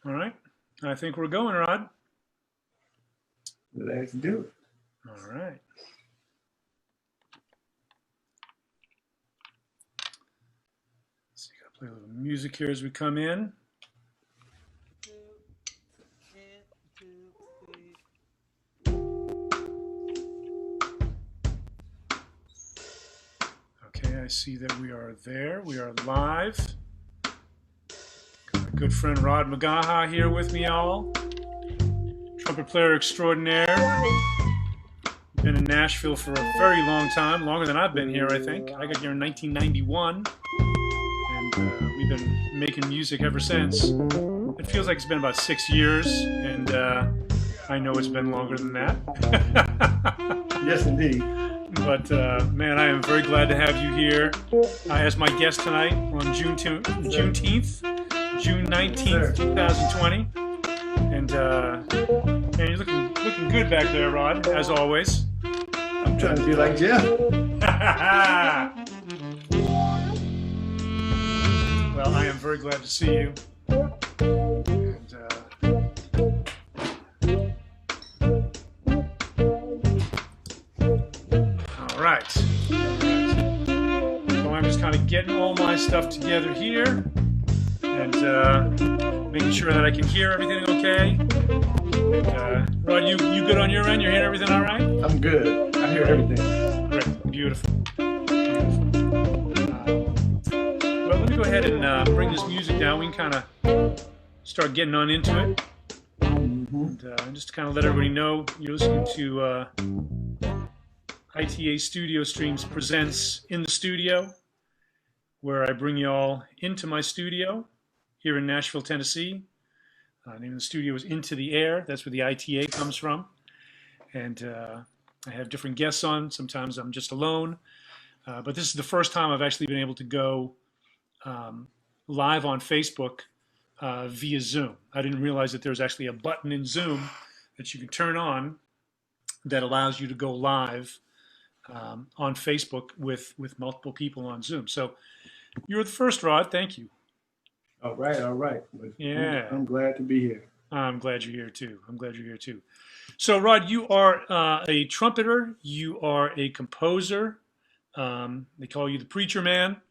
All right. I think we're going, Rod. Let's do it. All right. So you gotta play a little music here as we come in. Okay, I see that we are there. We are live. Got my good friend Rod McGaha here with me, all. Trumpet player extraordinaire. Been in Nashville for a very long time, longer than I've been here, I think. I got here in 1991, and we've been making music ever since. It feels like it's been about 6 years, and I know it's been longer than that. Yes, indeed. But man, I am very glad to have you here as my guest tonight on Juneteenth, June 19th, 2020. And man, you're looking good back there, Rod, as always. I'm trying to be like Jeff. Well, I am very glad to see you. And, all right. So I'm just kind of getting all my stuff together here and making sure that I can hear everything okay. And, Rod, you good on your end? You're hearing everything all right? I'm good. I hear everything. Great. Beautiful. Well, let me go ahead and bring this music down. We can kind of start getting on into it. And just to kind of let everybody know, you're listening to iTA Studio Streams Presents In the Studio, where I bring you all into my studio here in Nashville, Tennessee. The name of the studio is Into the Air. That's where the iTA comes from. And I have different guests on. Sometimes I'm just alone. But this is the first time I've actually been able to go live on Facebook via Zoom. I didn't realize that there's actually a button in Zoom that you can turn on that allows you to go live on Facebook with multiple people on Zoom. So you're the first, Rod. Thank you. All right, all right. Yeah. I'm glad to be here. I'm glad you're here too. So, Rod, you are a trumpeter. You are a composer. They call you the preacher man,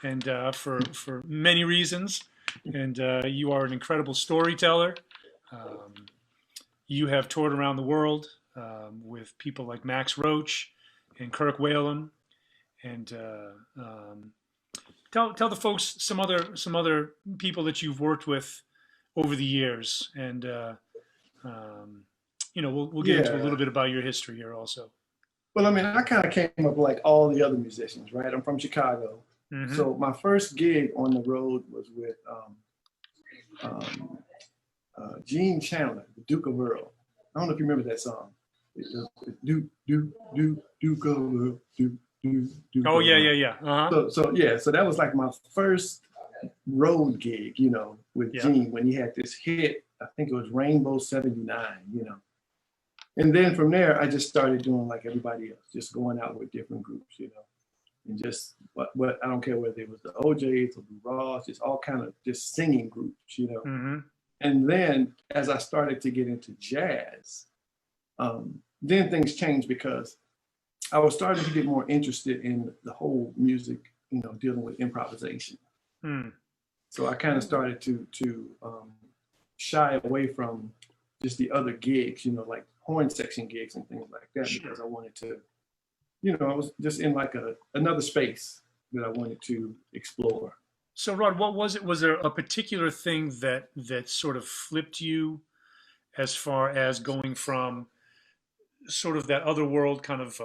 and for many reasons. And you are an incredible storyteller. You have toured around the world with people like Max Roach and Kirk Whalum. And tell the folks some other people that you've worked with over the years, and we'll get into a little bit about your history here also. Well, I mean, I kind of came up like all the other musicians, right? I'm from Chicago. Mm-hmm. So my first gig on the road was with Gene Chandler, the Duke of Earl. I don't know if you remember that song. Duke of Earl, Duke. Oh yeah. Uh-huh. So that was like my first road gig, with Gene when he had this hit. I think it was Rainbow '79, And then from there, I just started doing like everybody else, just going out with different groups, and just what I don't care whether it was the OJs or the Ross, just all kind of just singing groups, Mm-hmm. And then as I started to get into jazz, then things changed because I was starting to get more interested in the whole music, dealing with improvisation. Mm. So I kind of started to shy away from just the other gigs, like horn section gigs and things like that, because I wanted to, I was just in like another space that I wanted to explore. So Rod, what was it? Was there a particular thing that sort of flipped you as far as going from sort of that other world kind of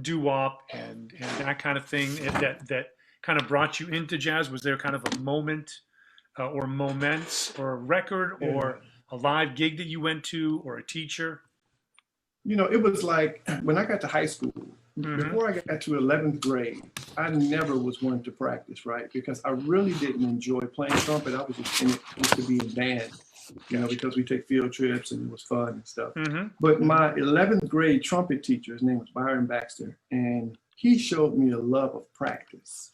doo-wop and that kind of thing that kind of brought you into jazz? Was there kind of a moment or moments or a record or a live gig that you went to or a teacher? It was like when I got to high school, before I got to 11th grade, I never was one to practice, right? Because I really didn't enjoy playing trumpet. I was just in it just to be in band, because we take field trips and it was fun and stuff. Mm-hmm. But my 11th grade trumpet teacher, his name was Byron Baxter, and he showed me a love of practice.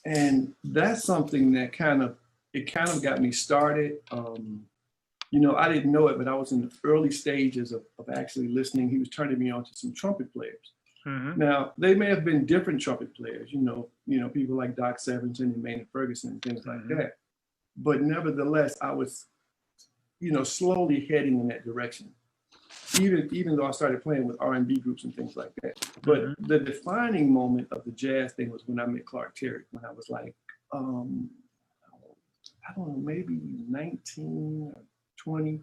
And that's something that kind of it kind of got me started. You know, I didn't know it, but I was in the early stages of actually listening. He was turning me on to some trumpet players. Mm-hmm. Now, they may have been different trumpet players, you know, people like Doc Severinsen and Maynard Ferguson and things like that. But nevertheless, I was, you know, slowly heading in that direction. Even though I started playing with R&B groups and things like that. But the defining moment of the jazz thing was when I met Clark Terry, when I was like, I don't know, maybe 19 or 20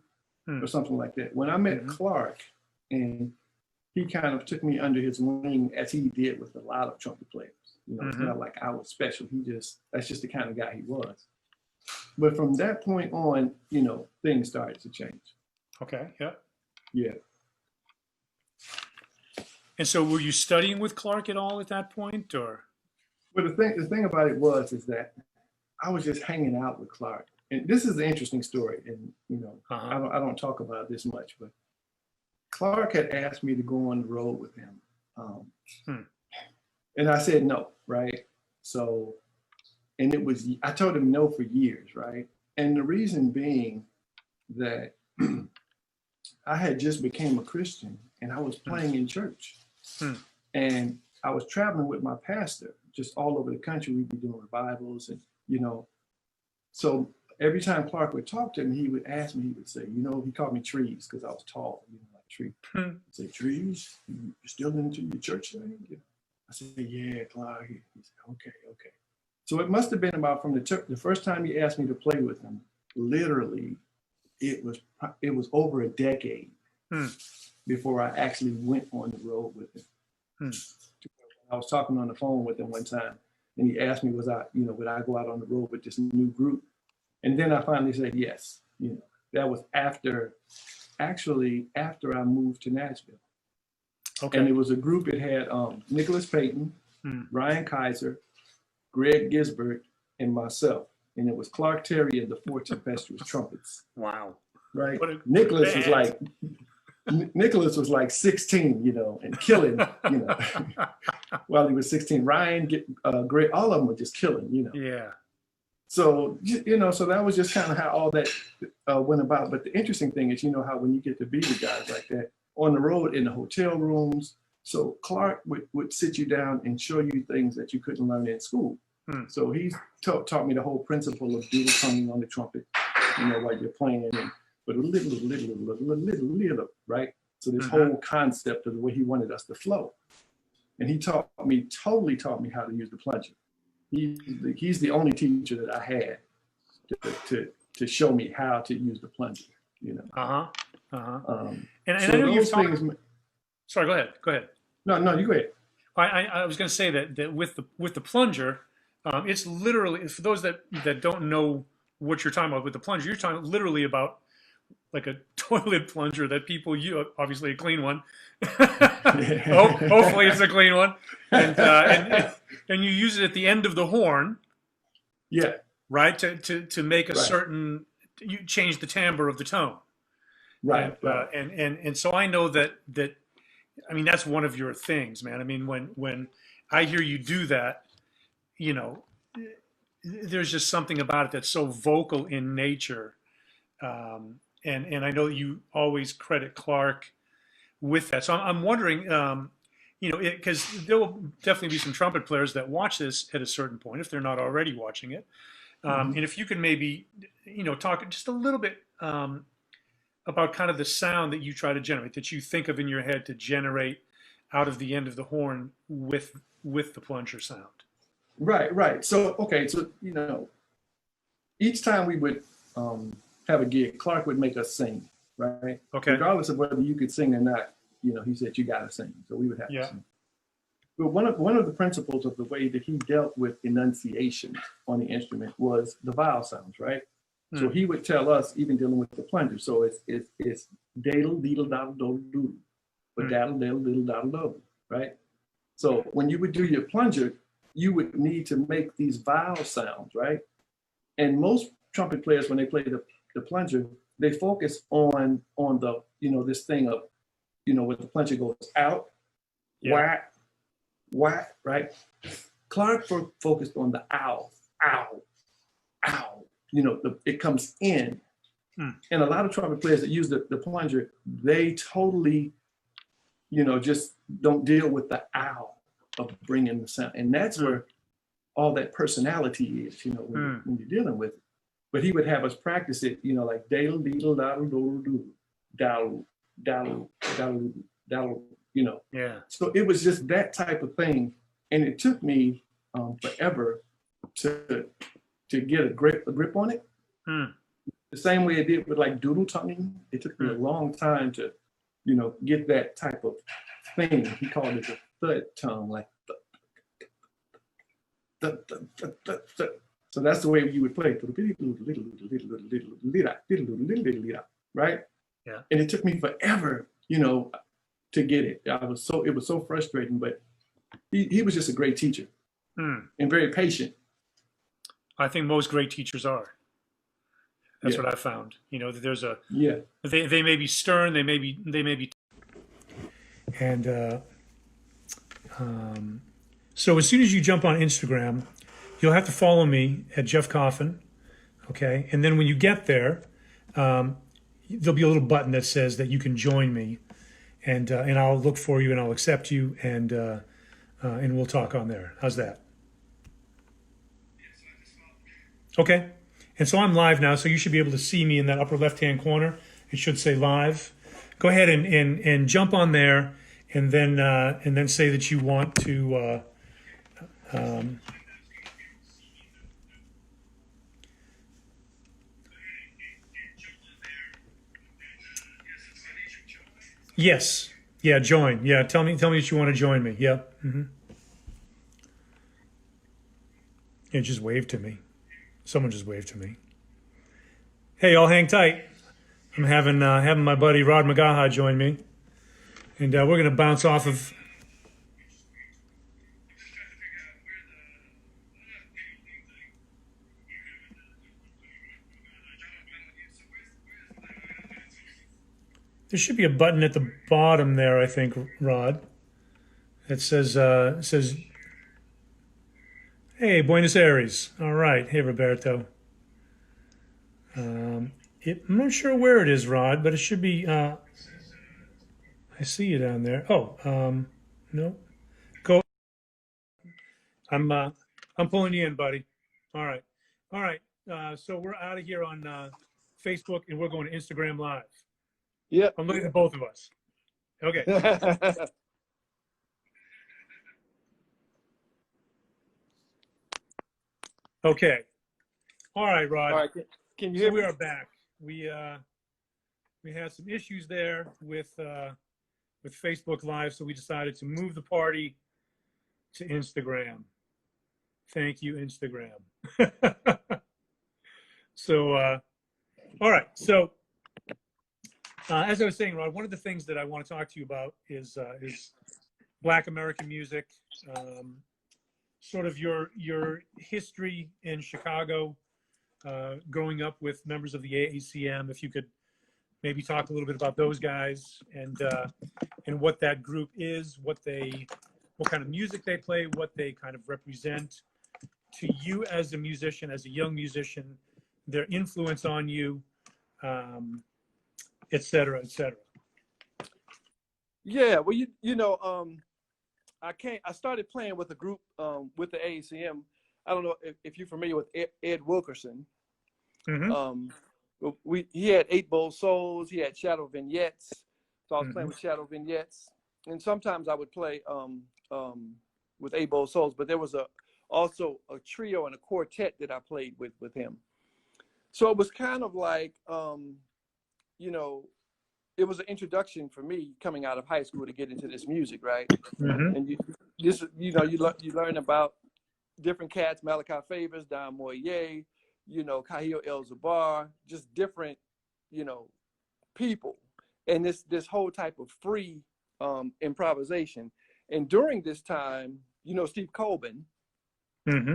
or something like that. When I met Clark, and he kind of took me under his wing, as he did with a lot of trumpet players. You know, it's not like I was special. That's just the kind of guy he was. But from that point on, you know, things started to change. Okay, yeah. Yeah. And so were you studying with Clark at all at that point, or? But the thing about it is that I was just hanging out with Clark. And this is an interesting story. And, you know, I don't talk about this much, but Clark had asked me to go on the road with him. And I said no, right? So, and I told him no for years, right? And the reason being that I had just became a Christian and I was playing in church. And I was traveling with my pastor just all over the country. We'd be doing revivals and, you know, so every time Clark would talk to me, he would ask me, he would say, you know, he called me Trees because I was tall, you know, like Tree. He'd say, Trees, you still into your church thing? You know? I said, yeah, Clark. He said, okay. So it must have been about from the first time he asked me to play with him, literally, it was over a decade before I actually went on the road with him. I was talking on the phone with him one time, and he asked me, would I go out on the road with this new group? And then I finally said yes. You know, that was after I moved to Nashville. Okay. And it was a group that had Nicholas Payton, Ryan Kaiser, Greg Gisbert, and myself. And it was Clark Terry and the Four Tempestuous Trumpets. Wow. Right? Nicholas was like 16, you know, and killing, you know, while he was 16. Ryan, Greg, all of them were just killing, you know. Yeah. So, you know, so that was just kind of how all that went about. But the interesting thing is, you know, how when you get to be with guys like that on the road in the hotel rooms, so Clark would sit you down and show you things that you couldn't learn in school. So he taught me the whole principle of dual tonguing on the trumpet, you know, while you're playing, but a little, right? So this whole concept of the way he wanted us to flow. And he totally taught me how to use the plunger. He's the only teacher that I had to show me how to use the plunger, you know. And so I know you've talked. Sorry, go ahead. No, you go ahead. I was going to say that with the plunger, it's literally, for those that don't know what you're talking about with the plunger, you're talking literally about like a toilet plunger that people use, obviously a clean one. Hopefully it's a clean one. And you use it at the end of the horn. Yeah. Right? To make a certain, you change the timbre of the tone. Right. And so I know that, I mean, that's one of your things, man. I mean, when I hear you do that, you know, there's just something about it that's so vocal in nature. And I know you always credit Clark with that. So I'm wondering, you know, because there will definitely be some trumpet players that watch this at a certain point, if they're not already watching it. And if you can maybe, you know, talk just a little bit about kind of the sound that you try to generate, that you think of in your head to generate out of the end of the horn with the plunger sound. Right. So, okay. So, you know, each time we would have a gig, Clark would make us sing, right? Okay. Regardless of whether you could sing or not, you know, he said, you got to sing. So we would have to sing. But one of the principles of the way that he dealt with enunciation on the instrument was the vowel sounds, right? So he would tell us, even dealing with the plunger. So it's daddle, deedle, daddle, doodle, doodle, but daddle, daddle, diddle, daddle, doodle, right? So when you would do your plunger, you would need to make these vowel sounds, right? And most trumpet players, when they play the plunger, they focus on the, you know, this thing of, you know, when the plunger goes out, whack, right? Clark focused on the ow, ow, ow, you know, it comes in. And a lot of trumpet players that use the plunger, they totally, you know, just don't deal with the ow of bringing the sound. And that's where all that personality is, you know, when you're dealing with it. But he would have us practice it, you know, like dale, deedle, daddle, doodle, doodle, daddle, daddle, daddle, daddle, you know. Yeah. So it was just that type of thing. And it took me forever to get a grip on it. The same way it did with like doodle tonguing. It took me a long time to, you know, get that type of thing. He called it the thud tongue, like so that's the way you would play. Right? Yeah. And it took me forever, you know, to get it. It was so frustrating, but he was just a great teacher and very patient. I think most great teachers are. That's what I found. You know, that there's a they may be stern, they may be and so as soon as you jump on Instagram, you'll have to follow me at Jeff Coffin, okay? And then when you get there, there'll be a little button that says that you can join me, and I'll look for you and I'll accept you, and we'll talk on there. How's that? Okay. And so I'm live now, so you should be able to see me in that upper left-hand corner. It should say live. Go ahead and jump on there, and then say that you want to. Yes. Yeah. Join. Yeah. Tell me that you want to join me. Yep. Yeah. Just wave to me. Someone just waved to me. Hey, y'all, hang tight. I'm having my buddy Rod McGaha join me, and we're gonna bounce off of. There should be a button at the bottom there, I think, Rod. That says "Hey, Buenos Aires." All right. Hey, Roberto. I'm not sure where it is, Rod, but it should be. I see you down there. Oh, no. Go. I'm pulling you in, buddy. All right. So we're out of here on Facebook, and we're going to Instagram Live. Yep. I'm looking at both of us. Okay. Okay. All right, Rod. All right. Can you So hear me? we are back. We had some issues there with Facebook Live, so we decided to move the party to Instagram. Thank you, Instagram. So, all right. So, as I was saying, Rod, one of the things that I want to talk to you about is Black American music, sort of your history in Chicago, growing up with members of the AACM. If you could maybe talk a little bit about those guys and what that group is, what kind of music they play, what they kind of represent to you as a musician, as a young musician, their influence on you, et cetera, et cetera. Yeah, well, you know, I started playing with a group with the AACM. I don't know if you're familiar with Ed Wilkerson. He had 8 Bowl Souls. He had Shadow Vignettes. So I was playing with Shadow Vignettes, and sometimes I would play with 8 Bowl Souls. But there was also a trio and a quartet that I played with him. So it was kind of like, you know, it was an introduction for me coming out of high school to get into this music, right? And you learn about different cats, Malachi Favors, Don Moye, you know, Kahil El-Zabar, just different, you know, people, and this whole type of free improvisation. And during this time, you know, Steve Coleman.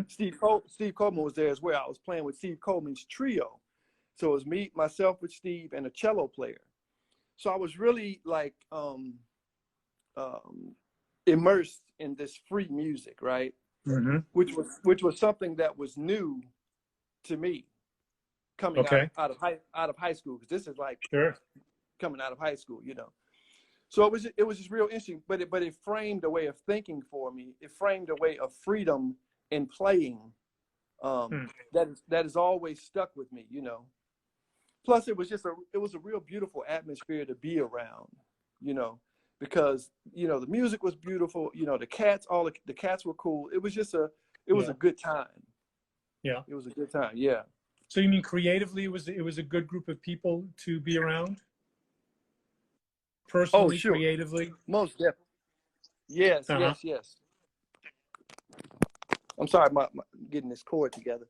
Steve Coleman was there as well. I was playing with Steve Coleman's trio. So it was me, myself with Steve, and a cello player. So I was really like immersed in this free music, right? Which was something that was new to me. coming Okay. out of high school, because this is like Sure. coming out of high school, you know. So it was just real interesting, but it framed a way of thinking for me. It framed a way of freedom in playing that has always stuck with me, you know. Plus, it was a real beautiful atmosphere to be around, you know, because you know the music was beautiful, you know, the cats were cool. It was just a good time. Yeah. It was a good time. Yeah. So you mean creatively, it was a good group of people to be around? Oh, Personally, sure. creatively? Most definitely. Yes, Uh-huh. yes, yes. I'm sorry, my getting this cord together.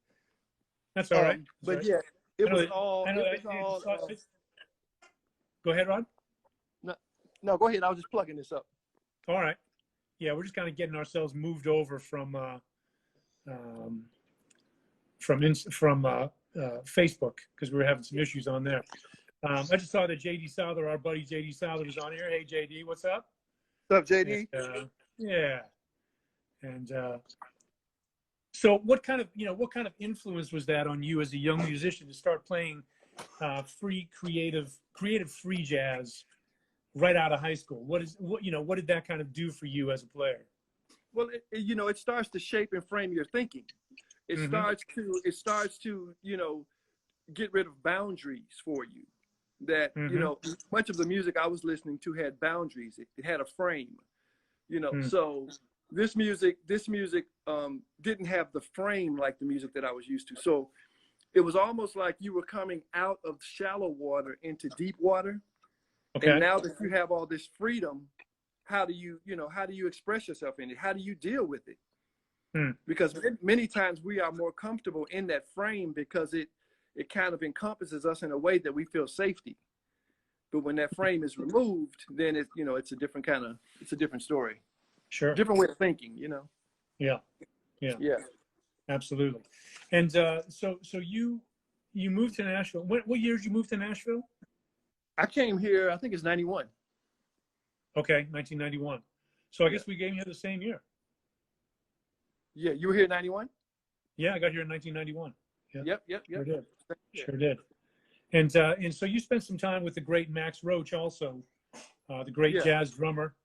That's all right. But That's yeah, I know go ahead, Rod. No, go ahead. I was just plugging this up. All right. Yeah, we're just kind of getting ourselves moved over from Facebook because we were having some issues on there. I just saw that JD Souther, our buddy JD Souther, was on here. Hey, JD, what's up? What's up, JD? And, yeah. And so, what kind of influence was that on you as a young musician to start playing free creative free jazz right out of high school? What did that kind of do for you as a player? Well, it starts to shape and frame your thinking. It starts to, you know, get rid of boundaries for you. That, you know, much of the music I was listening to had boundaries. It had a frame, you know. So this music didn't have the frame like the music that I was used to. So it was almost like you were coming out of shallow water into deep water. Okay. And now that you have all this freedom, how do you express yourself in it? How do you deal with it? Because many times we are more comfortable in that frame because it kind of encompasses us in a way that we feel safety. But when that frame is removed, then it's a different story. Sure. Different way of thinking, you know? Yeah. Absolutely. And so you moved to Nashville. What year did you move to Nashville? I came here, I think it's 91. Okay, 1991. So I guess we came here the same year. Yeah, you were here in 91? Yeah, I got here in 1991. Yeah. Yep. Sure did. And so you spent some time with the great Max Roach also, the great jazz drummer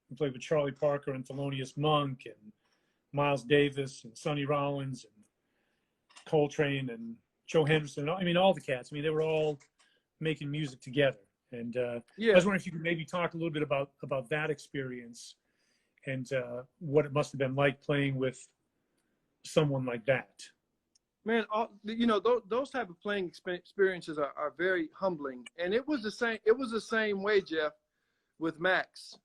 who played with Charlie Parker and Thelonious Monk and Miles Davis and Sonny Rollins and Coltrane and Joe Henderson. I mean, all the cats. I mean, they were all making music together. And I was wondering if you could maybe talk a little bit about that experience and what it must have been like playing with someone like that. Man, those type of playing experiences are very humbling, and it was the same way, Jeff, with Max.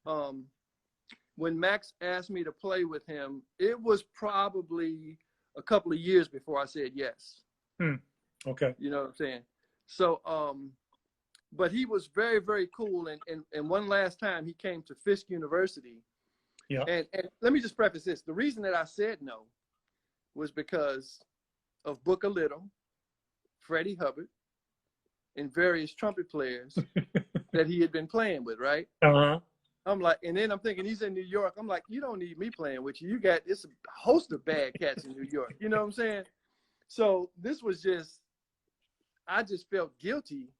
When Max asked me to play with him, it was probably a couple of years before I said yes. Okay. You know what I'm saying? So, but he was very, very cool, and one last time he came to Fisk University. Yeah. And let me just preface this: the reason that I said no was because of Booker Little, Freddie Hubbard, and various trumpet players that he had been playing with, right? I'm like, and then I'm thinking he's in New York. I'm like, you don't need me playing with you. It's a host of bad cats in New York. You know what I'm saying? So this was I just felt guilty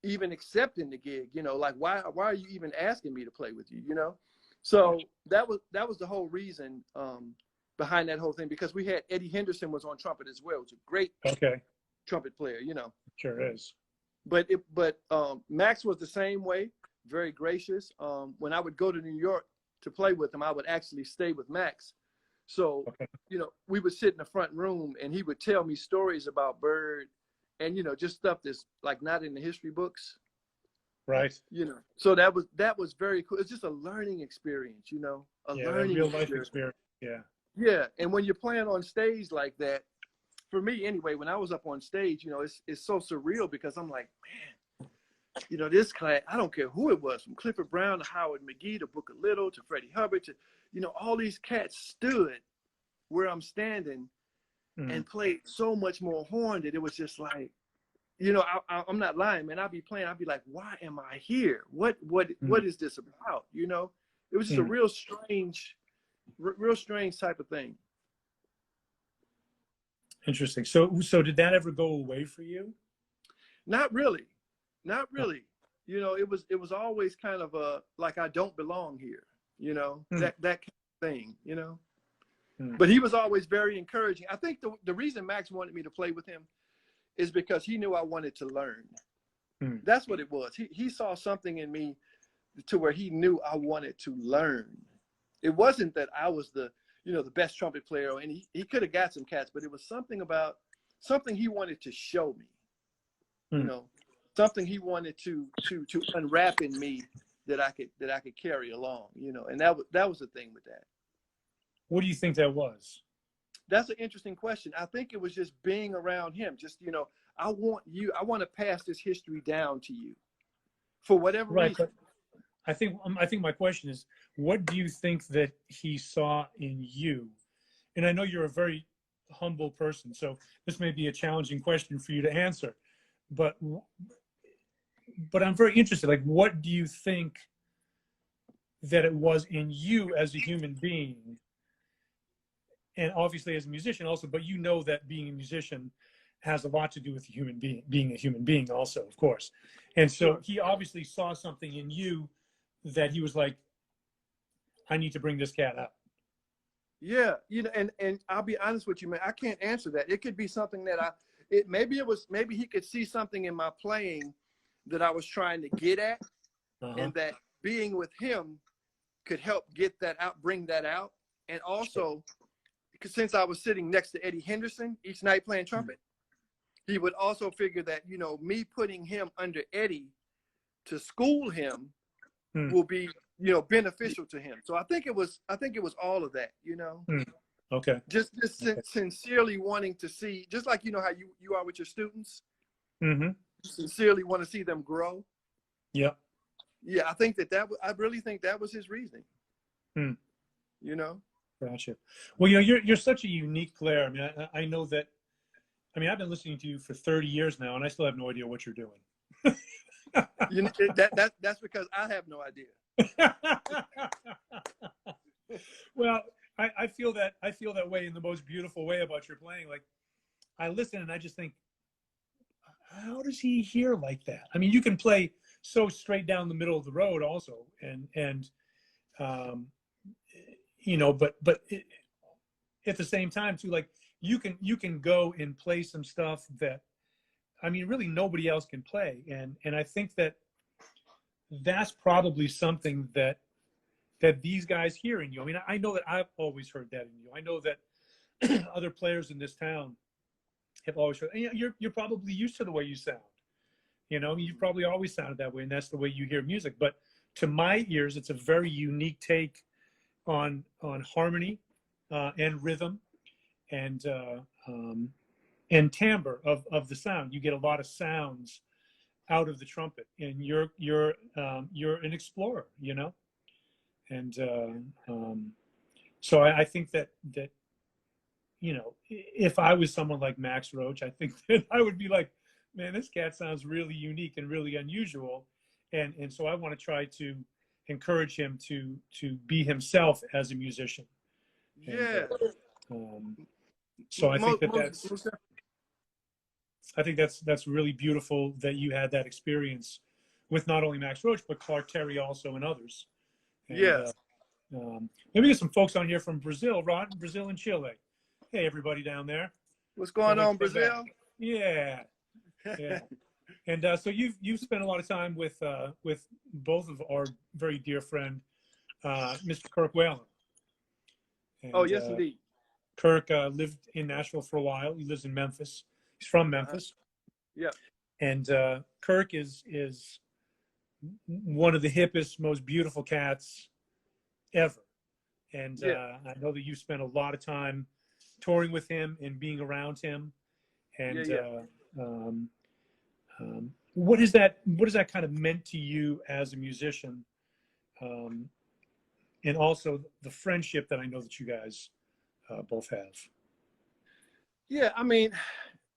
even accepting the gig, you know, like why are you even asking me to play with you, you know? So that was the whole reason behind that whole thing, because we had Eddie Henderson was on trumpet as well. It was a great trumpet player, you know. Sure is. But Max was the same way, very gracious. When I would go to New York to play with him, I would actually stay with Max. So, you know, we would sit in the front room and he would tell me stories about Bird and, you know, just stuff that's like not in the history books. Right. You know, so that was very cool. It's just a learning experience, you know, a real life experience. Yeah. Yeah, and when you're playing on stage like that, for me anyway, when I was up on stage, you know, it's so surreal because I'm like, man, you know, this class, I don't care who it was, from Clifford Brown to Howard McGee to Booker Little to Freddie Hubbard to, you know, all these cats stood where I'm standing and played so much more horn that it was just like, you know, I'm not lying, man. I'd be playing, I'd be like, why am I here? What is this about? You know, it was just a real strange type of thing. Interesting. So did that ever go away for you? Not really, not really. You know, it was always kind of like I don't belong here. You know, that kind of thing. You know, but he was always very encouraging. I think the reason Max wanted me to play with him is because he knew I wanted to learn. That's what it was. He saw something in me to where he knew I wanted to learn. It wasn't that I was the best trumpet player, and he could have got some cats, but it was something he wanted to show me. You know, something he wanted to unwrap in me that I could carry along. You know, and that was the thing with that. What do you think that was? That's an interesting question. I think it was just being around him. Just, you know, I want to pass this history down to you for whatever reason. I think my question is, what do you think that he saw in you? And I know you're a very humble person, so this may be a challenging question for you to answer, but I'm very interested. Like, what do you think that it was in you as a human being, and obviously as a musician also, but you know that being a musician has a lot to do with being a human being also, of course. And so he obviously saw something in you that he was like, I need to bring this cat out. Yeah, you know, and I'll be honest with you, man, I can't answer that. It could be something that maybe he could see something in my playing that I was trying to get at, and that being with him could help get that out, bring that out. And also, because since I was sitting next to Eddie Henderson each night playing trumpet, he would also figure that, you know, me putting him under Eddie to school him will be, you know, beneficial to him. So I think it was all of that, you know. Okay. Just sincerely wanting to see, just like, you know, how you are with your students. Sincerely want to see them grow. Yeah, I think I really think that was his reasoning. You know. Gotcha. Well, you know, you're such a unique player. I mean, I know that. I mean, I've been listening to you for 30 years now, and I still have no idea what you're doing. You know, that's because I have no idea. Well, I feel that way in the most beautiful way about your playing. Like, I listen and I just think, how does he hear like that? I mean, you can play so straight down the middle of the road also, and you know, but at the same time too, like you can go and play some stuff that, I mean, really nobody else can play, and I think that's probably something that these guys hear in you. I mean, I know that I've always heard that in you. I know that other players in this town have always heard. And you're probably used to the way you sound. You know, you've probably always sounded that way, and that's the way you hear music. But to my ears, it's a very unique take on harmony and rhythm and timbre of the sound. You get a lot of sounds out of the trumpet, and you're an explorer, you know. And so I think that you know, if I was someone like Max Roach, I think that I would be like, man, this cat sounds really unique and really unusual, and so I want to try to encourage him to be himself as a musician. Yeah. And, so I think that's really beautiful that you had that experience with not only Max Roach but Clark Terry also and others. And, yes. Maybe get some folks on here from Brazil, Rod, Brazil and Chile. Hey, everybody down there. What's going on, Brazil? Yeah. And so you've spent a lot of time with both of our very dear friend, Mr. Kirk Whalen. And, oh, yes, indeed. Kirk lived in Nashville for a while. He lives in Memphis. He's from Memphis. Yeah. And Kirk is one of the hippest, most beautiful cats ever. And I know that you spent a lot of time touring with him and being around him. And what is that kind of meant to you as a musician? And also the friendship that I know that you guys both have. Yeah, I mean,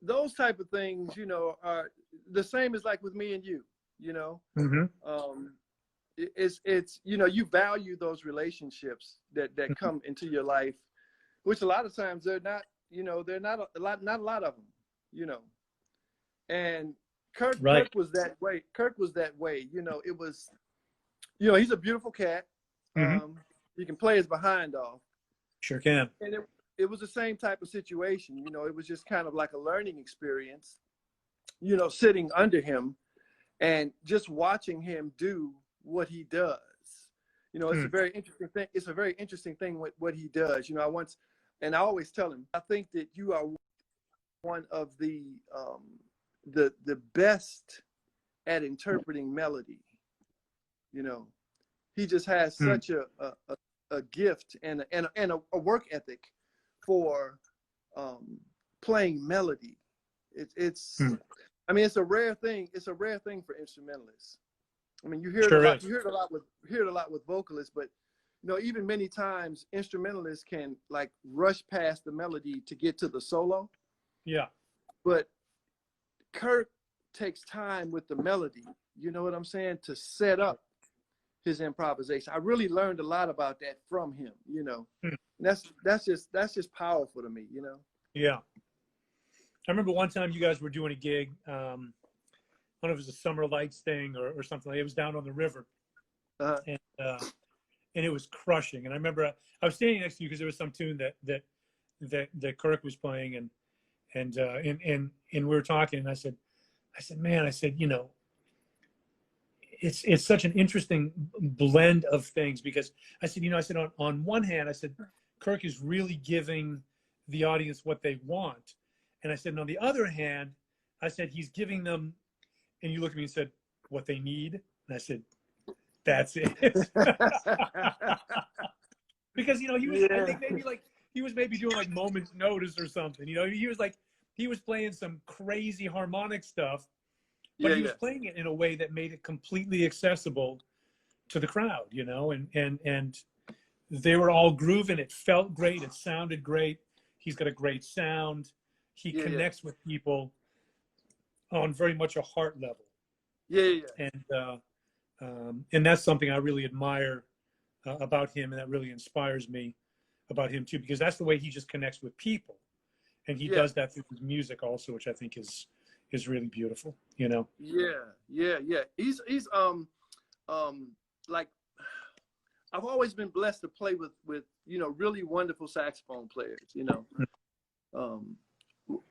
those type of things, you know, are the same as like with me and you, you know. It's you know, you value those relationships that come into your life, which a lot of times they're not You know, they're not a lot of them. You know, and Kirk was that way. Kirk was that way. You know, it was. You know, he's a beautiful cat. He can play his behind off. Sure can. And it was the same type of situation. You know, it was just kind of like a learning experience. You know, sitting under him and just watching him do what he does. You know, it's a very interesting thing. It's a very interesting thing what he does. You know, I always tell him, I think that you are one of the best at interpreting melody. You know, he just has such a gift and a work ethic for playing melody. I mean, it's a rare thing. It's a rare thing for instrumentalists. I mean, you hear it a lot. You hear it a lot with vocalists, but you know, even many times instrumentalists can like rush past the melody to get to the solo. Yeah. But Kirk takes time with the melody. You know what I'm saying? To set up his improvisation. I really learned a lot about that from him. You know, that's just powerful to me. You know. Yeah. I remember one time you guys were doing a gig. I don't know if it was a Summer Lights thing or something. It was down on the river, and it was crushing. And I remember I was standing next to you because there was some tune that Kirk was playing, and we were talking. And I said, man, you know, it's such an interesting blend of things because I said, you know, on one hand, I said, Kirk is really giving the audience what they want. And I said, and on the other hand, I said, he's giving them, and you looked at me and said, what they need. And I said, that's it. Because, you know, he was, I think he was maybe doing like Moment's Notice or something. You know, he was playing some crazy harmonic stuff, but he was playing it in a way that made it completely accessible to the crowd, you know, and they were all grooving. It felt great. It sounded great. He's got a great sound. He connects with people on very much a heart level. And that's something I really admire about him, and that really inspires me about him too, because that's the way he just connects with people, and he does that through his music also, which I think is really beautiful. You know. He's like, I've always been blessed to play with you know, really wonderful saxophone players. You know.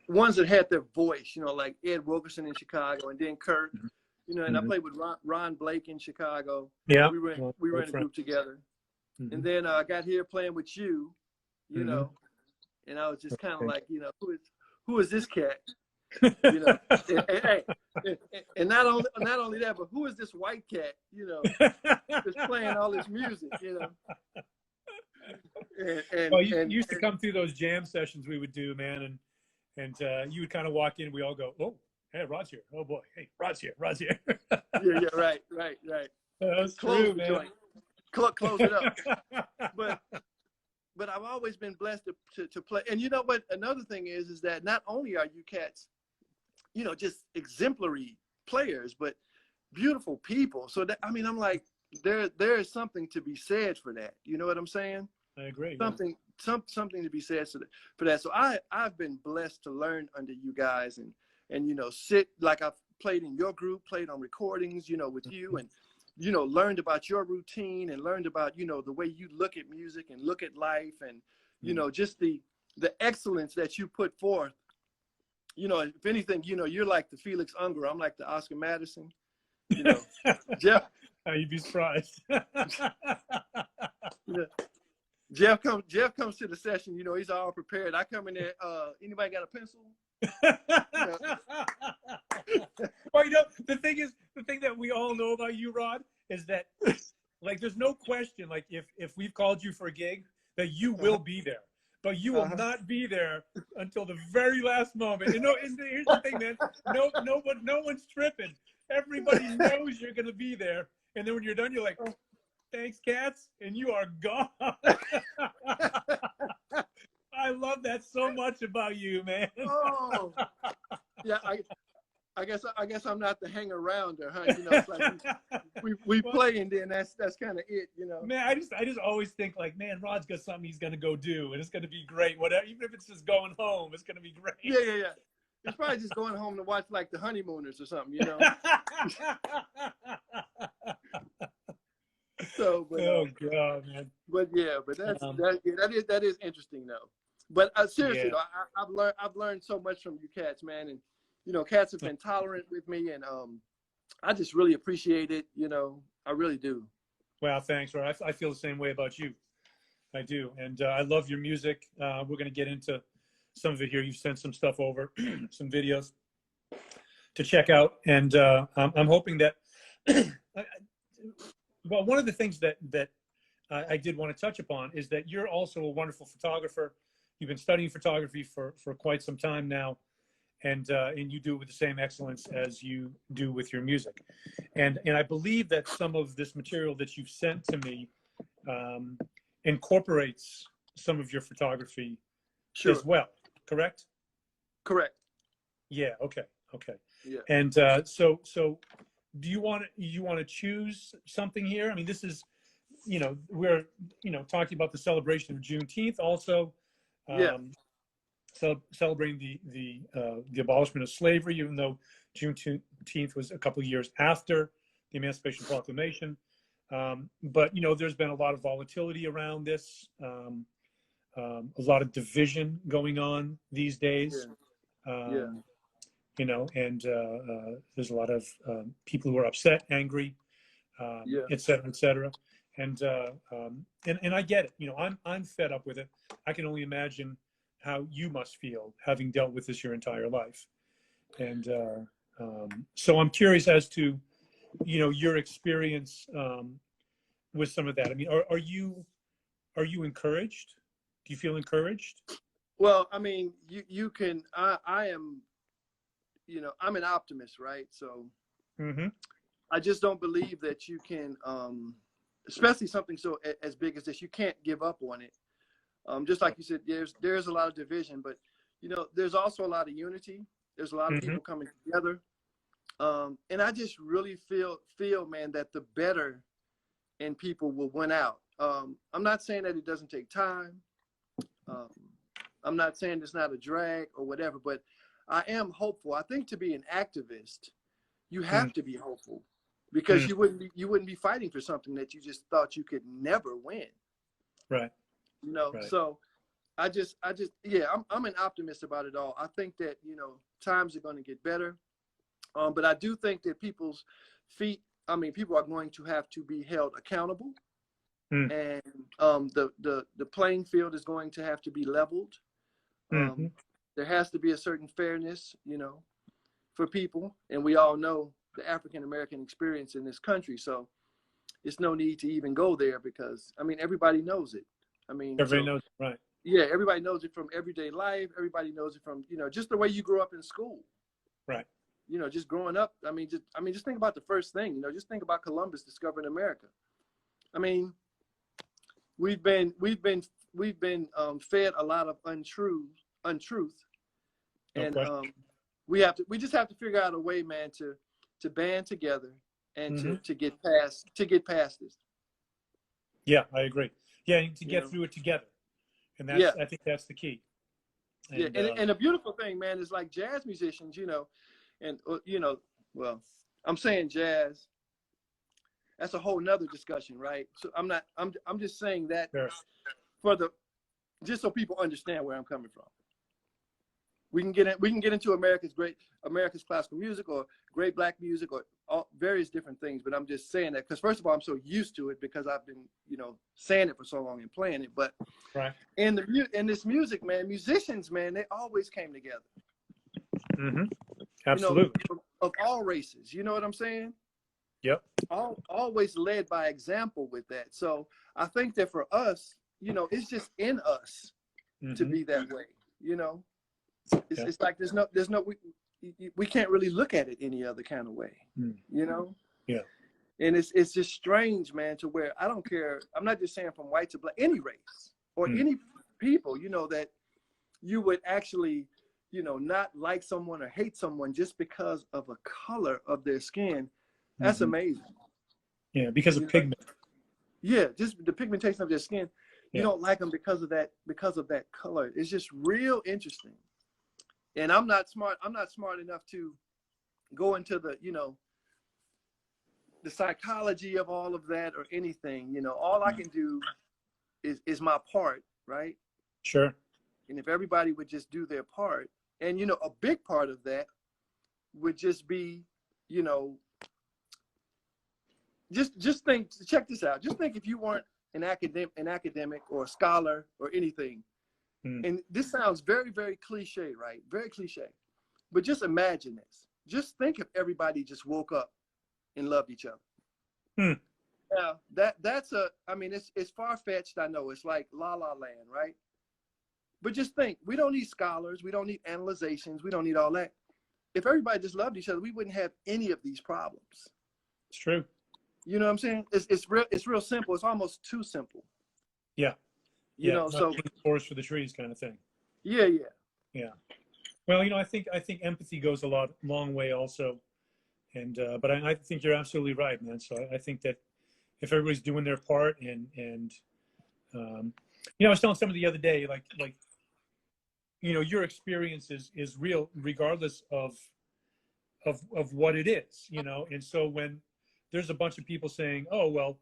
Ones that had their voice, you know, like Ed Wilkerson in Chicago, and then Kirk, you know, and I played with Ron Blake in Chicago. Yeah, we were in a group together, and then I got here playing with you, you know, and I was just kind of like, you know, who is this cat, you know, and not only that, but who is this white cat, you know, just playing all this music, you know. Well, you used to come through those jam sessions we would do, man, and you would kind of walk in, and we all go, oh, hey, Rod's here. Oh boy, hey, Rod's here. Right. That's true, man. Close it up. But I've always been blessed to play. And you know what? Another thing is that not only are you cats, you know, just exemplary players, but beautiful people. So that, I mean, I'm like, there is something to be said for that. You know what I'm saying? I agree. Something to be said for that. So I've been blessed to learn under you guys and you know, sit like I've played in your group, played on recordings, you know, with you, and you know, learned about your routine and learned about, you know, the way you look at music and look at life, and you know, just the excellence that you put forth. You know, if anything, you know, you're like the Felix Unger, I'm like the Oscar Madison. You know, Jeff. You'd be surprised. Jeff comes to the session, you know, he's all prepared. I come in there, anybody got a pencil? Well, you know, the thing that we all know about you, Rod, is that like there's no question, like if we've called you for a gig, that you will be there. But you will not be there until the very last moment. You know, here's the thing, man. No one's tripping. Everybody knows you're gonna be there. And then when you're done, you're like, thanks, cats, and you are gone. I love that so much about you, man. Oh, yeah. I guess I'm not the hang arounder, huh? You know, it's like we Well, play, and then that's kind of it, man, I just always think like, man, Rod's got something he's gonna go do, and it's gonna be great. Whatever, even if it's just going home, it's gonna be great. Yeah. He's probably just going home to watch like The Honeymooners or something, So, but, oh God, man. But yeah, but Um, that is interesting though. But seriously, Yeah. though, I've learned so much from you cats, man, and cats have been tolerant with me, and I just really appreciate it. I really do. Well, thanks, Rod. I feel the same way about you. I do, and I love your music. We're going to get into some of it here. You've sent some stuff over, some videos to check out, and I'm hoping that. Well, one of the things that I did want to touch upon is that you're also a wonderful photographer. You've been studying photography for quite some time now, and you do it with the same excellence as you do with your music. And I believe that some of this material that you've sent to me incorporates some of your photography Sure. as well. Correct? Correct. Yeah. Okay. Yeah. And so do you want to choose something here? I mean, this is, we're talking about the celebration of Juneteenth, also celebrating the abolishment of slavery, even though Juneteenth was a couple of years after the Emancipation Proclamation. But there's been a lot of volatility around this, a lot of division going on these days. Yeah. And there's a lot of people who are upset, angry, et cetera, et cetera. And I get it. I'm fed up with it. I can only imagine how you must feel having dealt with this your entire life. And so I'm curious as to, your experience with some of that. I mean, are you encouraged? Do you feel encouraged? Well, I mean, you can. I am. I'm an optimist, right? So I just don't believe that you can, especially something so as big as this, you can't give up on it. Just like you said, there's a lot of division, but there's also a lot of unity. There's a lot of people coming together, and I just really feel, man, that the better in people will win out. I'm not saying that it doesn't take time. I'm not saying it's not a drag or whatever, but I am hopeful. I think to be an activist, you have to be hopeful, because you wouldn't be fighting for something that you just thought you could never win. Right. Right. So I just I'm an optimist about it all. I think that times are going to get better, but I do think that people are going to have to be held accountable, and the playing field is going to have to be leveled. There has to be a certain fairness, for people. And we all know the African-American experience in this country. So it's no need to even go there, because, I mean, everybody knows it. I mean, everybody knows it, right. Yeah, everybody knows it from everyday life. Everybody knows it from, just the way you grew up in school. Right. Just growing up. I mean, just think about the first thing, just think about Columbus discovering America. I mean, we've been fed a lot of untruth. And we just have to figure out a way, man, to band together and to get past this. Yeah, I agree. Yeah, to get through it together, and that's I think that's the key. And, and a beautiful thing, man, is like jazz musicians, and well, I'm saying jazz. That's a whole nother discussion, right? So I'm just saying that just so people understand where I'm coming from. We can get into America's classical music or great black music or various different things, but I'm just saying that because first of all, I'm so used to it because I've been saying it for so long and playing it. But in this music, man, musicians, man, they always came together. Absolutely. Of all races, you know what I'm saying? Yep. Always led by example with that. So I think that for us, it's just in us to be that way. It's like there's no we can't really look at it any other kind of way. Yeah. And it's just strange, man, to where I don't care. I'm not just saying from white to black, any race or any people, that you would actually, not like someone or hate someone just because of a color of their skin. That's amazing. Yeah, because of pigment. Yeah, just the pigmentation of their skin. You Yeah. don't like them because of that color. It's just real interesting. And I'm not smart enough to go into the, the psychology of all of that or anything. All I can do is my part, right? Sure. And if everybody would just do their part, and a big part of that would just be, just think, check this out. Just think if you weren't an academic or a scholar or anything. And this sounds very, very cliche, right? Very cliche. But just imagine this. Just think if everybody just woke up and loved each other. Now, that's it's far-fetched, I know. It's like La La Land, right? But just think, we don't need scholars, we don't need analyzations, we don't need all that. If everybody just loved each other, we wouldn't have any of these problems. It's true. You know what I'm saying? It's real simple. It's almost too simple. Yeah. So the forest for the trees kind of thing. Yeah. Well, I think empathy goes a long way also, and but I think you're absolutely right, man. So I think that if everybody's doing their part, and I was telling somebody the other day, like your experience is real regardless of what it is, and so when there's a bunch of people saying, oh well,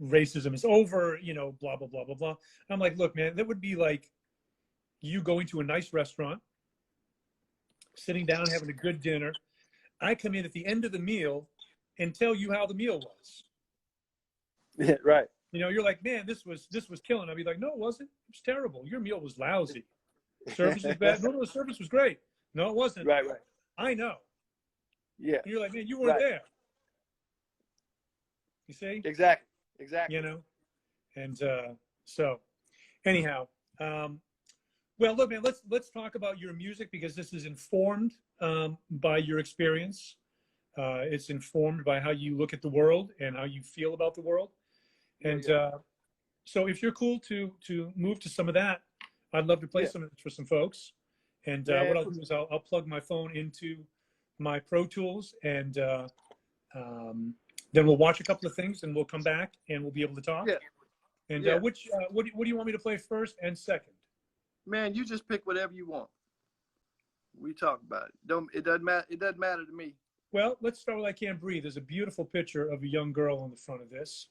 racism is over, blah blah blah blah blah, I'm like, look, man, that would be like you going to a nice restaurant, sitting down, having a good dinner. I come in at the end of the meal and tell you how the meal was. Yeah, right. You're like, man, this was killing. I'd be like, no, it wasn't. It was terrible. Your meal was lousy. Service was bad. No, the service was great. No, it wasn't. Right. I know. Yeah. And you're like, man, you weren't there. You see? Exactly. And so anyhow, well, look, man, let's talk about your music, because this is informed by your experience. It's informed by how you look at the world and how you feel about the world. And so if you're cool to move to some of that, I'd love to play some of it for some folks. And what I'll do is I'll plug my phone into my Pro Tools, and then we'll watch a couple of things, and we'll come back and we'll be able to talk. Yeah. And what do you want me to play first and second? Man, you just pick whatever you want. We talk about it. It doesn't matter. It doesn't matter to me. Well, let's start with "I Can't Breathe." There's a beautiful picture of a young girl on the front of this,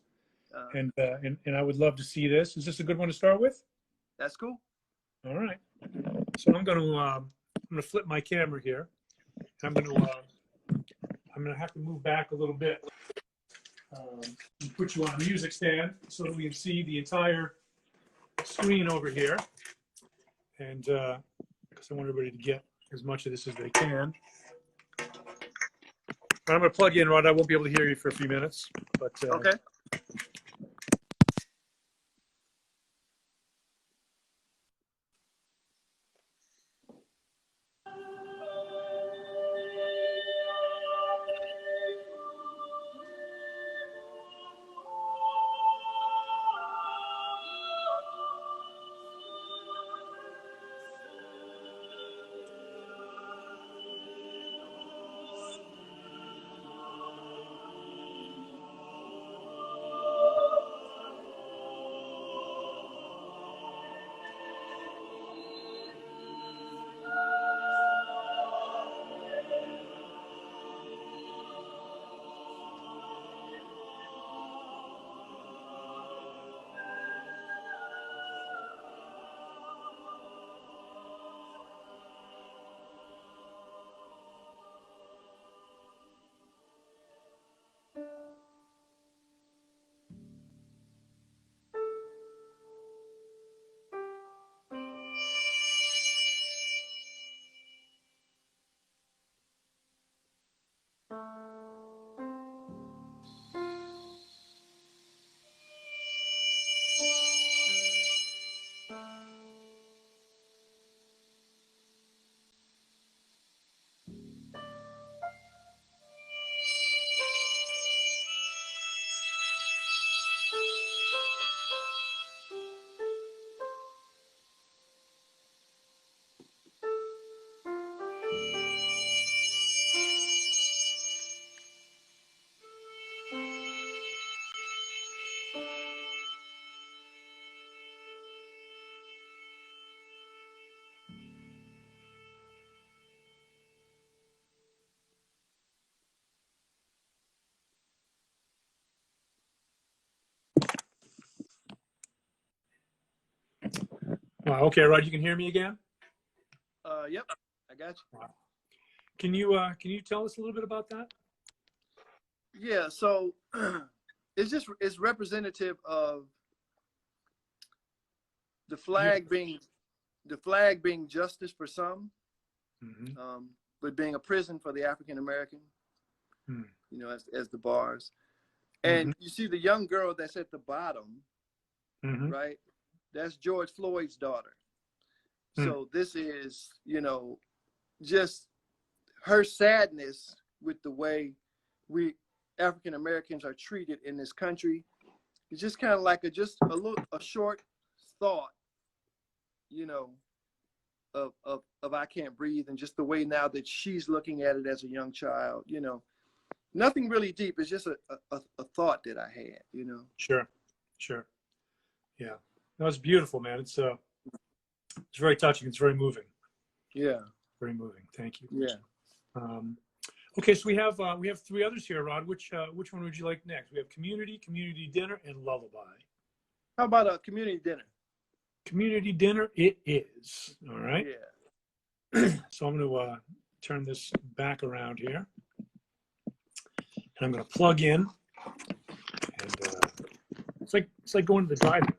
and I would love to see this. Is this a good one to start with? That's cool. All right. So I'm going to flip my camera here. I'm going to have to move back a little bit and put you on a music stand so that we can see the entire screen over here. And because I want everybody to get as much of this as they can. I'm going to plug you in, Rod. I won't be able to hear you for a few minutes. But okay. Okay, Rod, you can hear me again? Yep, I got you. Wow. Can you tell us a little bit about that? Yeah, so it's representative of the flag being justice for some, but being a prison for the African American, you know, as the bars. And you see the young girl that's at the bottom, right? That's George Floyd's daughter. So this is, you know, just her sadness with the way we African Americans are treated in this country. It's just kind of like a short thought, you know, of I Can't Breathe, and just the way now that she's looking at it as a young child, you know, nothing really deep. It's just a thought that I had, you know. Sure. Yeah, that was beautiful, man. It's very touching. It's very moving. Yeah. Very moving. Thank you. Yeah. Okay, so we have 3 others here, Rod. Which one would you like next? We have community dinner, and lullaby. How about a community dinner? Community dinner it is. All right. Yeah. So I'm going to turn this back around here, and I'm going to plug in. And it's like going to the drive-in.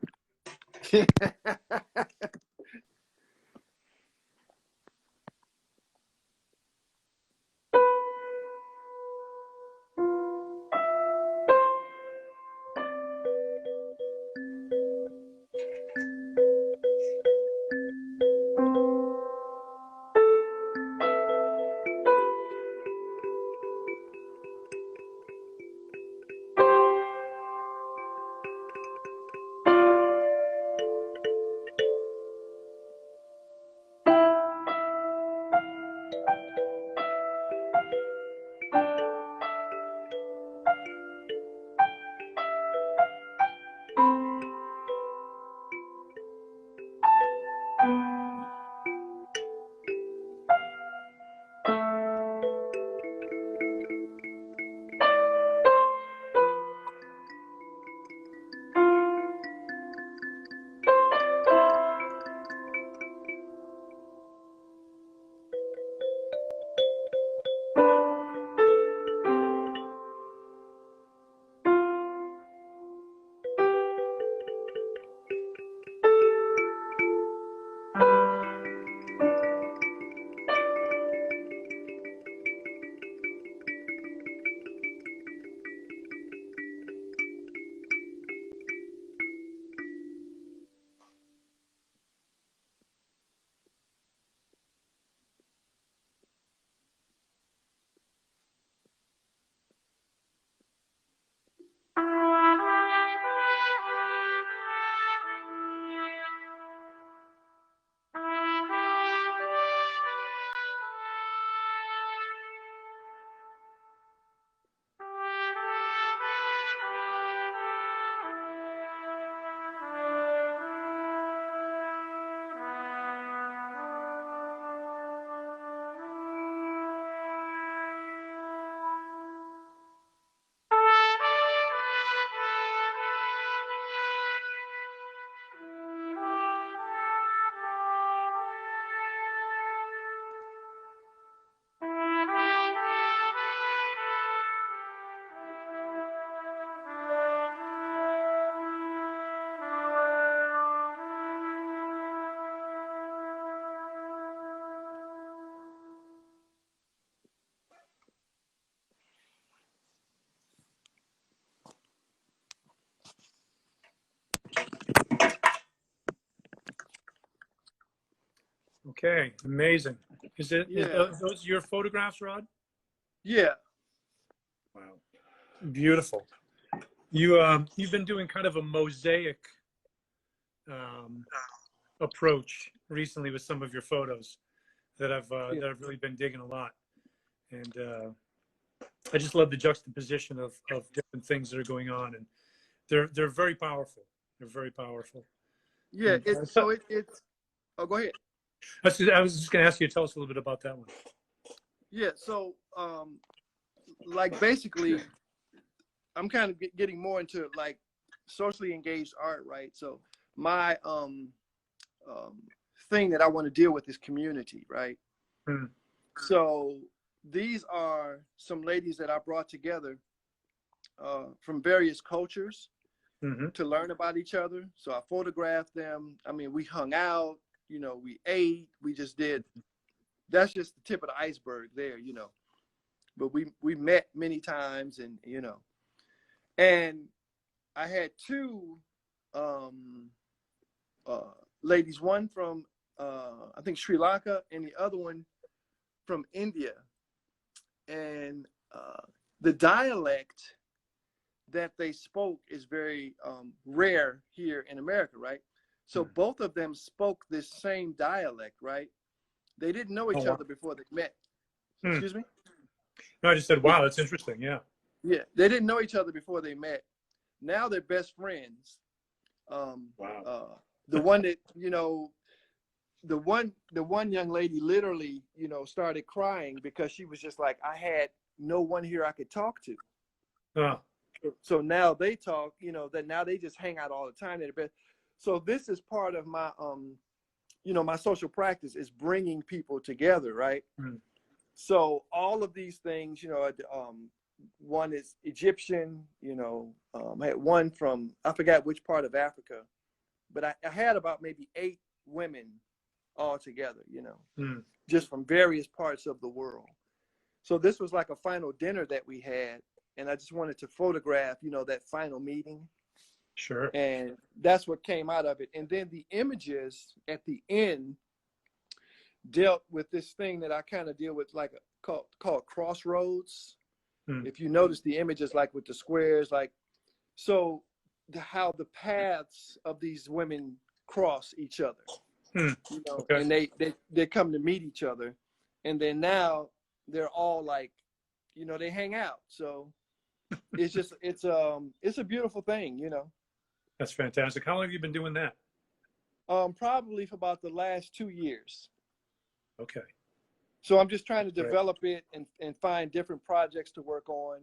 Okay, amazing. Is those your photographs, Rod? Yeah. Wow, beautiful. You've been doing kind of a mosaic approach recently with some of your photos that I've really been digging a lot, and I just love the juxtaposition of different things that are going on, and they're very powerful. They're very powerful. Yeah. It's oh, go ahead. I was just going to ask you to tell us a little bit about that one. Yeah. So, like basically, I'm kind of getting more into like socially engaged art, right? So my thing that I want to deal with is community, right? Mm. So these are some ladies that I brought together from various cultures Mm-hmm. to learn about each other. So I photographed them. I mean, we hung out, you know, we ate, we just did. That's just the tip of the iceberg there, you know. But we met many times, and you know, and I had two ladies, one from I think Sri Lanka, and the other one from India. And the dialect that they spoke is very rare here in America, right? So both of them spoke this same dialect, right? They didn't know Oh, each wow. other before they met. Hmm. Excuse me? No, I just said, wow, that's interesting. Yeah. Yeah, they didn't know each other before they met. Now they're best friends. Wow. The one that, you know, the one young lady literally, you know, started crying because she was just like, I had no one here I could talk to. Oh. So now they talk, you know, that now they just hang out all the time. So this is part of my, you know, my social practice is bringing people together, right? Mm. So all of these things, you know, one is Egyptian, you know, I had one from, I forgot which part of Africa, but I had about maybe 8 women all together, you know, just from various parts of the world. So this was like a final dinner that we had, and I just wanted to photograph, you know, that final meeting. Sure. And that's what came out of it. And then the images at the end dealt with this thing that I kind of deal with, like called crossroads. If you notice the images, like with the squares, like, so how the paths of these women cross each other, you know, Okay. and they come to meet each other. And then now they're all like, you know, they hang out. So it's just, it's a beautiful thing, you know. That's fantastic. How long have you been doing that? Probably for about the last 2 years. Okay. So I'm just trying to Great. develop it and find different projects to work on,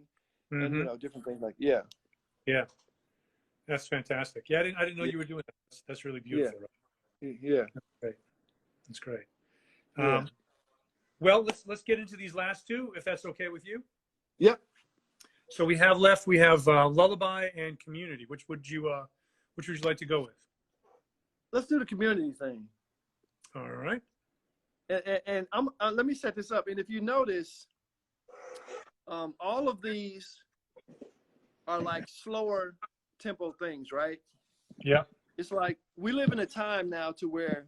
and you know, different things like, yeah. Yeah. That's fantastic. Yeah, I didn't know you were doing that. That's really beautiful. Yeah. Right? Yeah. That's great. That's great. Yeah. Well, let's get into these last two, if that's okay with you. Yep. So we have lullaby and community. Which would you like to go with? Let's do the community thing. All right. And I'm let me set this up. And if you notice, all of these are like slower tempo things, right? Yeah. It's like we live in a time now to where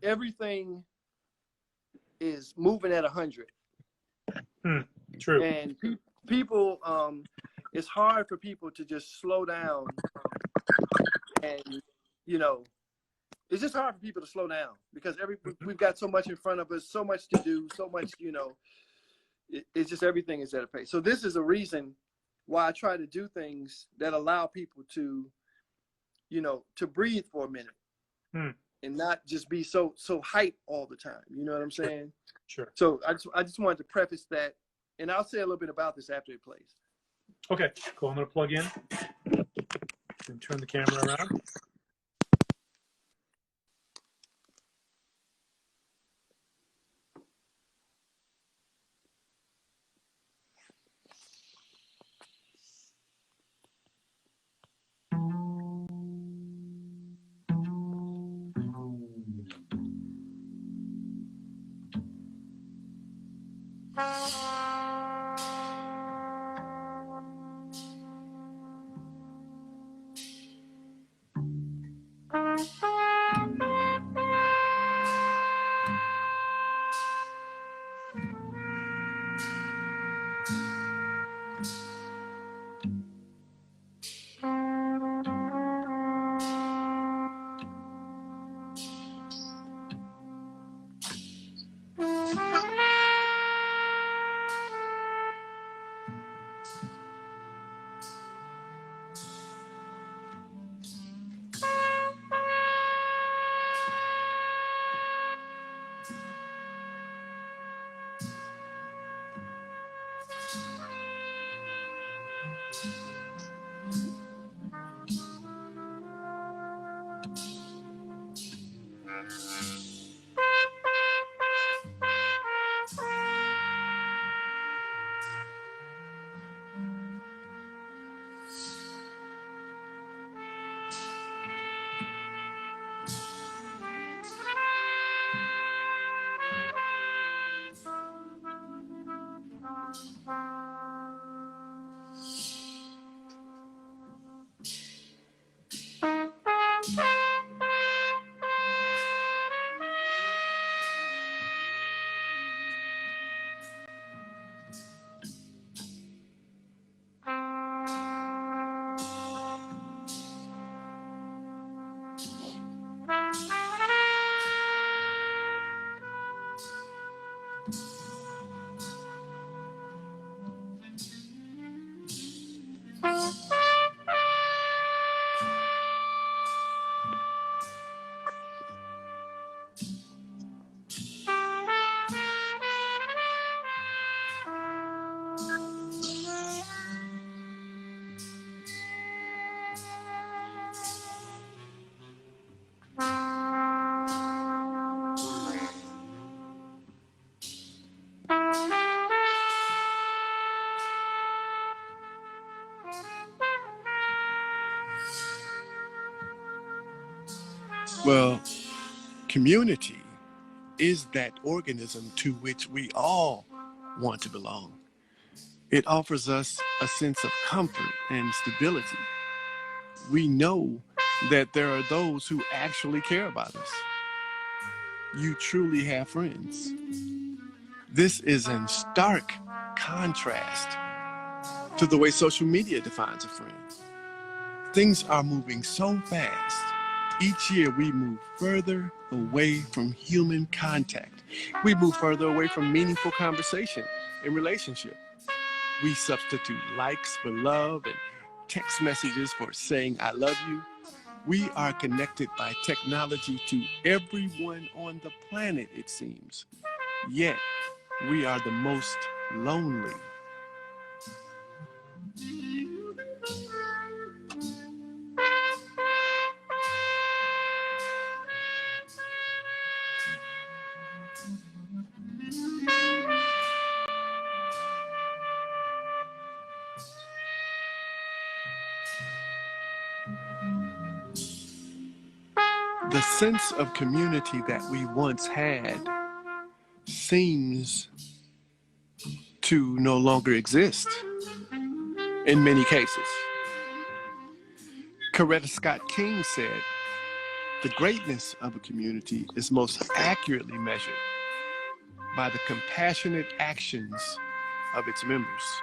everything is moving at 100. True. And people, it's hard for people to just slow down, and you know, it's just hard for people to slow down because we've got so much in front of us, so much to do, so much, you know, it's just everything is at a pace. So this is a reason why I try to do things that allow people to, you know, to breathe for a minute and not just be so hype all the time. You know what I'm saying? Sure. So I just wanted to preface that, and I'll say a little bit about this after it plays. Okay, cool. I'm going to plug in and turn the camera around. Well, community is that organism to which we all want to belong. It offers us a sense of comfort and stability. We know that there are those who actually care about us. You truly have friends. This is in stark contrast to the way social media defines a friend. Things are moving so fast. Each year we move further away from human contact. We move further away from meaningful conversation and relationship. We substitute likes for love and text messages for saying I love you. We are connected by technology to everyone on the planet, it seems. Yet we are the most lonely. The sense of community that we once had seems to no longer exist in many cases. Coretta Scott King said, "The greatness of a community is most accurately measured by the compassionate actions of its members."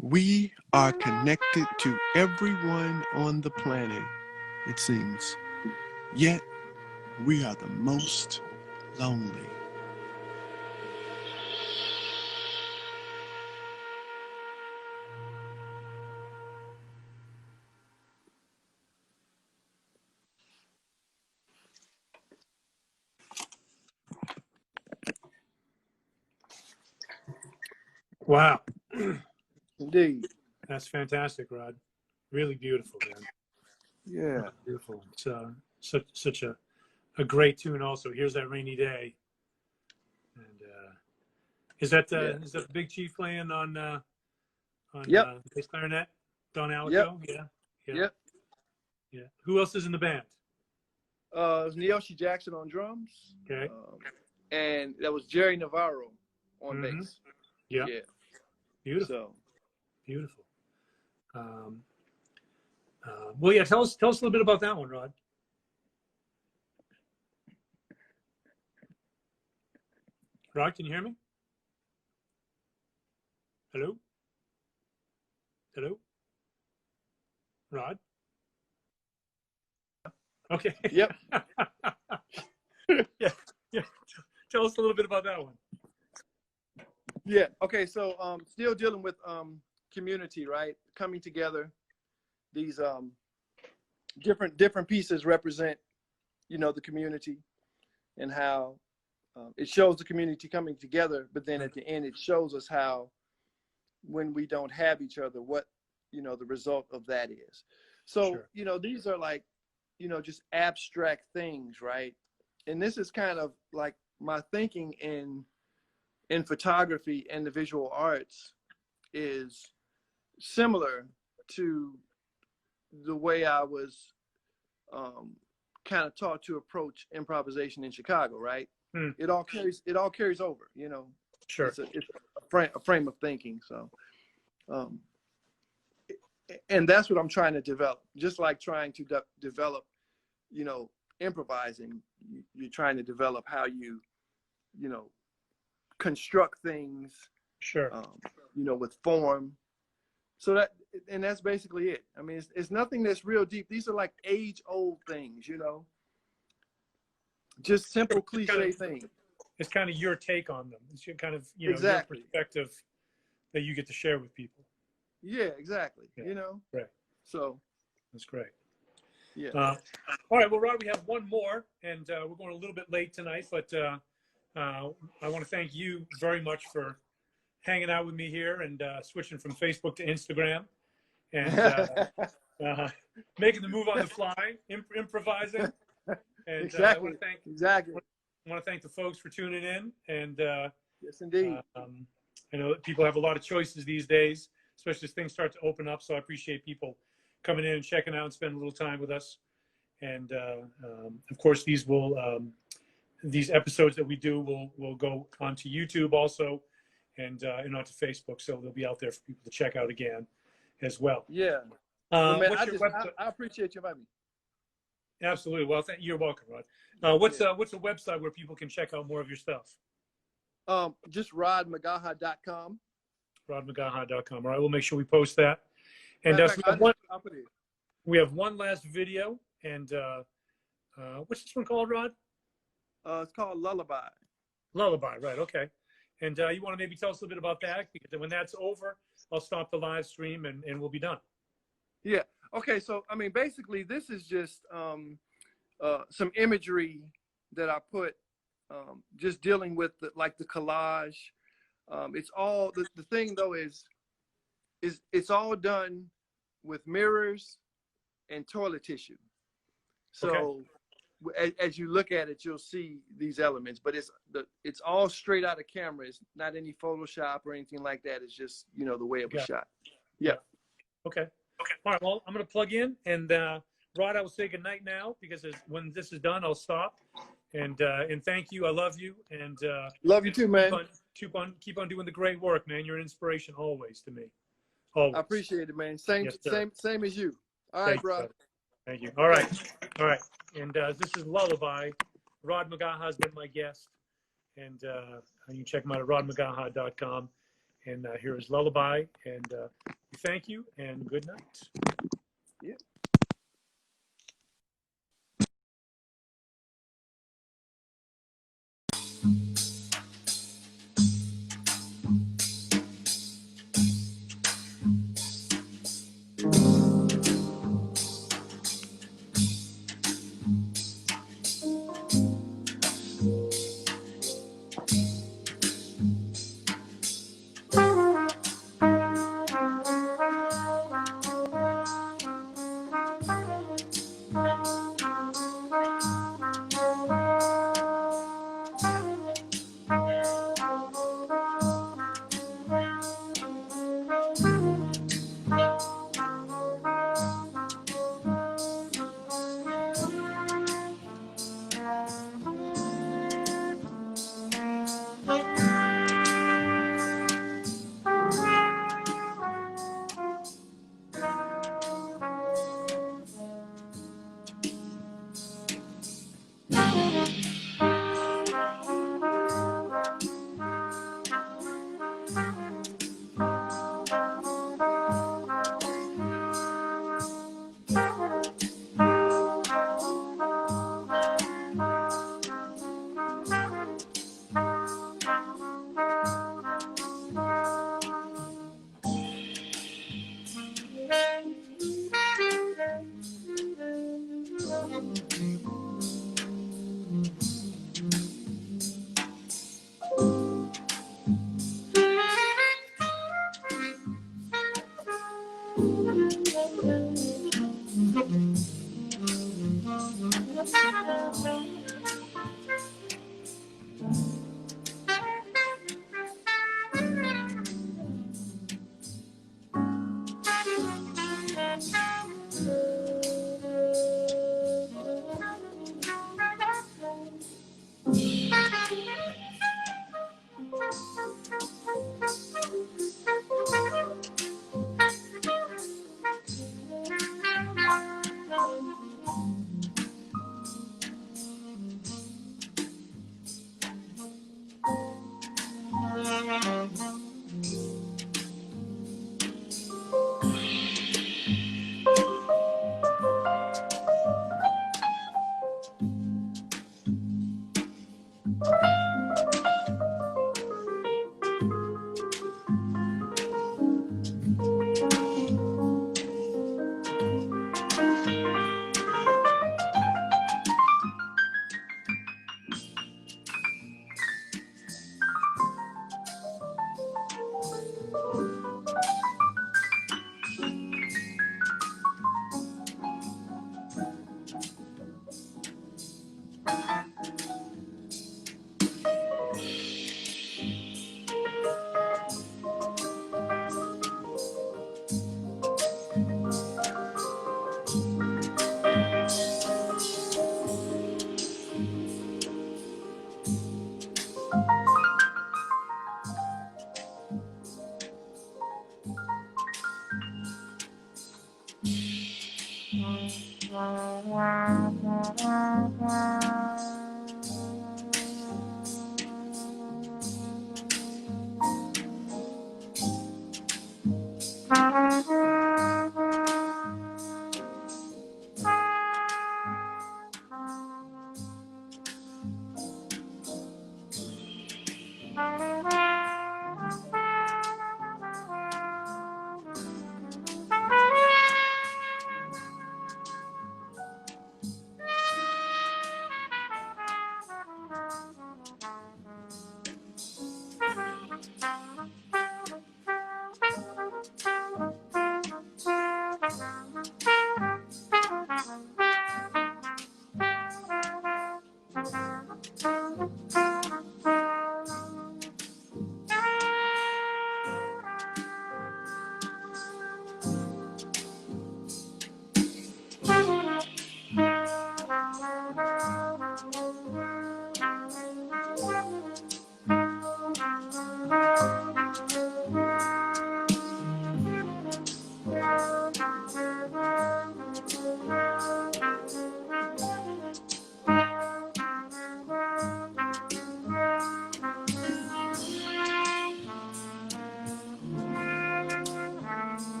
We are connected to everyone on the planet, it seems. Yet we are the most lonely. Wow. Indeed. That's fantastic, Rod. Really beautiful, man. Yeah. Really beautiful. It's such a great tune also. Here's That Rainy Day. And is that the Big Chief playing on bass clarinet? Don Alico? Yep. Yeah. Yep. Yeah. Who else is in the band? It was Neoshi Jackson on drums. Okay. And that was Jerry Navarro on bass. Yeah. Yeah. Beautiful. So. Beautiful. Well, yeah. Tell us a little bit about that one, Rod. Rod, can you hear me? Hello? Hello? Rod? Okay. Yep. Yeah. Tell us a little bit about that one. Yeah. Okay. So still dealing with community, right? Coming together. These different pieces represent, the community, and how it shows the community coming together. But then at the end, it shows us how, when we don't have each other, what the result of that is. So Sure. these are like just abstract things, right? And this is kind of like my thinking in photography and the visual arts is similar to the way I was kind of taught to approach improvisation in Chicago, right? It all carries over, Sure. It's a frame of thinking. So and that's what I'm trying to develop. Just like trying to develop, improvising, you're trying to develop how you construct things, Sure. with form. So that's basically it. I mean, it's nothing that's real deep. These are like age-old things, just simple cliche things. It's kind of your take on them. It's your kind of, Exactly. your perspective that you get to share with people. Yeah, exactly. Yeah. Right. So That's great. yeah. All right. Well, Rod, we have one more, and we're going a little bit late tonight, but I want to thank you very much for hanging out with me here and switching from Facebook to Instagram and making the move on the fly, improvising. And Exactly. I want to thank the folks for tuning in. And yes, indeed. I know that people have a lot of choices these days, especially as things start to open up. So I appreciate people coming in and checking out and spending a little time with us. And of course, these episodes that we do will go onto YouTube also, and onto Facebook. So they'll be out there for people to check out again as well. Yeah. Man, website? I appreciate you inviting me. Absolutely. Well, you're welcome, Rod. What's a website where people can check out more of your stuff? Just rodmcgaha.com. rodmcgaha.com. All right, we'll make sure we post that. And we have one last video. And what's this one called, Rod? It's called Lullaby. Lullaby, right? Okay. And you want to maybe tell us a little bit about that? Because when that's over, I'll stop the live stream and we'll be done. Yeah. Okay. So I mean, basically, this is just some imagery that I put, just dealing with the collage. It's all the thing though is it's all done with mirrors and toilet tissue. So as you look at it, you'll see these elements, but it's all straight out of camera. It's not any Photoshop or anything like that. It's just the way it was shot. Yeah. Okay. All right. Well, I'm going to plug in, and Rod, I will say good night now, because when this is done, I'll stop. And thank you. I love you, and love you too, man. Keep on doing the great work, man. You're an inspiration always to me. Always. I appreciate it, man. Same as you. All right, bro. Thank you. All right. And this is Lullaby. Rod McGaha has been my guest, and you can check him out at rodmcgaha.com. And here is Lullaby, and thank you, and good night. Yeah.